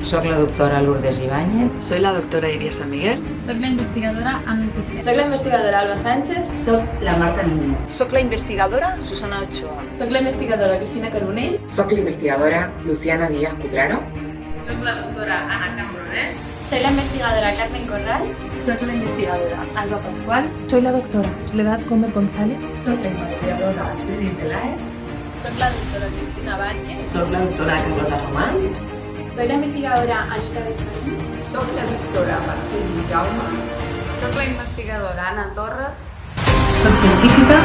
Soc la doctora Lourdes Ibáñez. Soy la doctora Iria San Miguel. Soc la investigadora Ana Altisset. Soc la investigadora Alba Sánchez. Soc la Marta Niño. Soc la investigadora Susana Ochoa. Soc la investigadora Cristina Carbonell. Soc la investigadora Luciana Díaz Cutraro. Soc la doctora Ana Cambronés. Soy la investigadora Carmen Corral. Soc la investigadora Alba Pascual. Soy la doctora Soledad Gómez González. Soc la investigadora Judit Pelaez. Soc la doctora Cristina Báñez. Soc la doctora Carlota Román. Soy la investigadora Anita Bessaní. Soc la doctora Mercè Jaume. Soc la investigadora Ana Torres. Soy científica.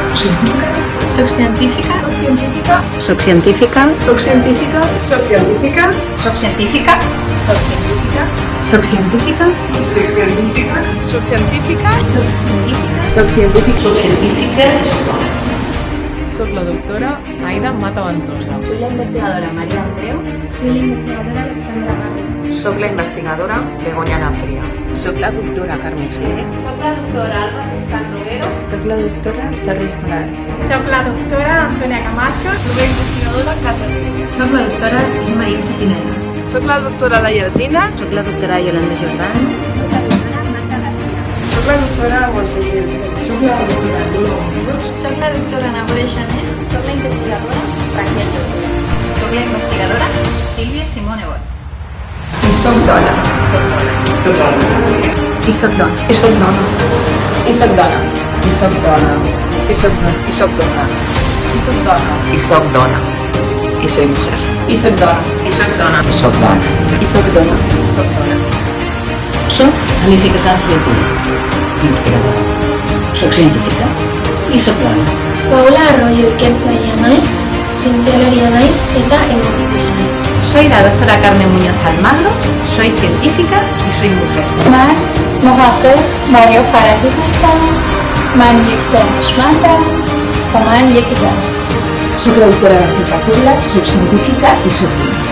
Soc científica. Soc científica. Soc científica. Soy científica. Soc científica. Soc científica. Soc científica. Soy científica. Soc científica. Soc científica. Soc científica. Soc científica. Soc científica. Soc la doctora Aida Mata Ventosa. Soy la investigadora María Andreu. Soy la investigadora Alexandra Gárrez. Soc la investigadora Begoña Nafria. Soc la doctora Carmen Jerez. Soc la doctora Alba Tristan Romero. Soc la doctora Torres Molar. Soc la doctora Antonia Camacho. Soc la investigadora Carla Rius. Soy la doctora Imma Itzi Pineda. Soc la doctora Laia Alsina. Soc la doctora Yolanda Jordán. Soc la doctora Marta García. Soc la doctora Montse Gil. Soy la doctora Lola Unidos. Soc la doctora Nabore Janet. Soc la investigadora Raquel López. Soc la investigadora Sílvia Simone Bot. Y soy dona. Y soy dona. I soc dona. I soc dona. I soc dona. I soc dona. I soc dona. I soc dona. I soy mujer. I soc dona. I soc dona. I soc dona. Y soy dona. Soc dona. Soc Alicia Casals Científica, investigadora. Soc científica i soc dona. Paula Arroyo ikertzailea naiz, zientzialaria naiz eta emakumea naiz. Soy la doctora Carmen Muñoz Almagro, soy científica y soy mujer. من محقق ماریا فرحی هستم. من یک دانشمندم و من یک زنم. Soc la doctora García Cazorla, soc científica i soc dona.